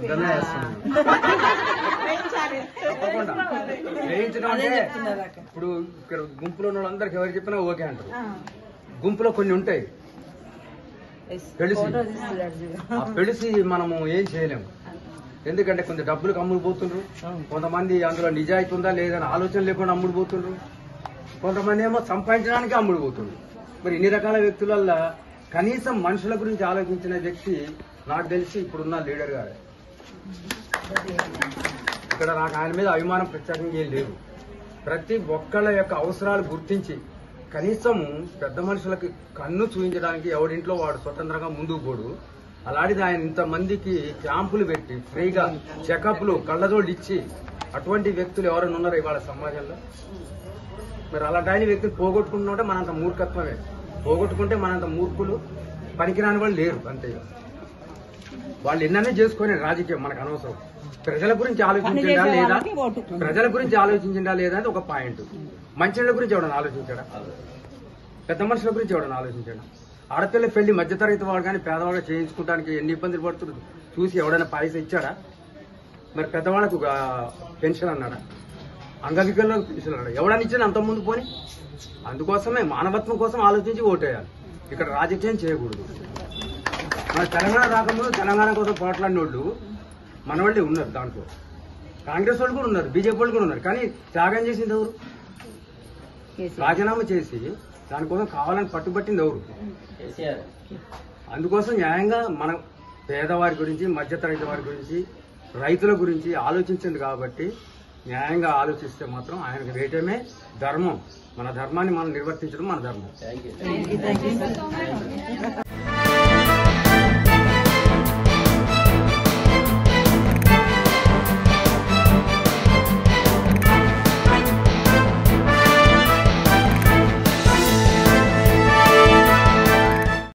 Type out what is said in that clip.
పొద్దున్నే వేస్తున్నాం. తప్పకుండా వేయించడం అంటే ఇప్పుడు ఇక్కడ గుంపులో ఉన్న వాళ్ళందరికి ఎవరు చెప్పినా ఓకే అంటారు. గుంపులో కొన్ని ఉంటాయి పెడిసి మనము ఏం చేయలేము. ఎందుకంటే కొంత డబ్బులకు అమ్ముడు పోతుండ్రు, కొంతమంది అందులో నిజాయితీ ఉందా లేదని ఆలోచన లేకుండా అమ్ముడు పోతుండ్రు, కొంతమంది ఏమో సంపాదించడానికి అమ్ముడు పోతుండ్రు. మరి ఇన్ని రకాల వ్యక్తులల్లో కనీసం మనుషుల గురించి ఆలోచించిన వ్యక్తి నాకు తెలిసి ఇప్పుడున్న లీడర్ గారు. ఇక్కడ నాకు ఆయన మీద అభిమానం ప్రత్యేకంగా ఏం లేదు. ప్రతి ఒక్కళ్ళ యొక్క అవసరాలు గుర్తించి కనీసం పెద్ద మనుషులకి కన్ను చూపించడానికి ఎవడింట్లో వాడు స్వతంత్రంగా ముందుకు పోడు. అలాంటిది ఆయన ఇంతమందికి క్యాంపులు పెట్టి ఫ్రీగా చెకప్లు కళ్ళజోళ్ళు ఇచ్చి అటువంటి వ్యక్తులు ఎవరైనా ఉన్నారు ఇవాళ సమాజంలో? మరి అలాంటి వ్యక్తులు పోగొట్టుకుంటుంటే మనంత మూర్ఖత్వమే. పోగొట్టుకుంటే మనంత మూర్ఖులు పనికిరాని వాళ్ళు లేరు. అంతే, వాళ్ళు ఎన్ననే చేసుకునే రాజకీయం మనకు అనవసరం. ప్రజల గురించి ఆలోచించిందా లేదా, ప్రజల గురించి ఆలోచించిందా లేదా అని ఒక పాయింట్. మంచిళ్ళ గురించి ఎవడన్నా ఆలోచించాడా? పెద్ద మనుషుల గురించి ఎవడన్నా ఆలోచించాడా? ఆడపిల్ల పెళ్లి మధ్యతరగతి వాడు కానీ పేదవాళ్ళు చేయించుకోవడానికి ఎన్ని ఇబ్బందులు పడుతున్నారు చూసి ఎవడైనా పైసా ఇచ్చాడా? మరి పెద్దవాళ్ళకు పెన్షన్ అన్నాడా? అంగవికలకు పెన్షన్ అన్నాడా? ఎవడని ఇచ్చినా అంత ముందు పోని. అందుకోసమే మానవత్వం కోసం ఆలోచించి ఓటేయాలి. ఇక్కడ రాజకీయం చేయకూడదు. మన తెలంగాణ రాకముందు తెలంగాణ కోసం పోట్లాడిన వాళ్ళు మన వాళ్ళే ఉన్నారు. దాంట్లో కాంగ్రెస్ వాళ్ళు కూడా ఉన్నారు, బీజేపీ వాళ్ళు కూడా ఉన్నారు. కానీ త్యాగం చేసింది ఎవరు? రాజీనామా చేసి దానికోసం కావాలని పట్టుబట్టింది ఎవరు? అందుకోసం న్యాయంగా మనం పేదవారి గురించి, మధ్యతరగతి వారి గురించి, రైతుల గురించి ఆలోచించింది కాబట్టి న్యాయంగా ఆలోచిస్తే మాత్రం ఆయనకు వేయటమే ధర్మం. మన ధర్మాన్ని మనం నిర్వర్తించడం మన ధర్మం.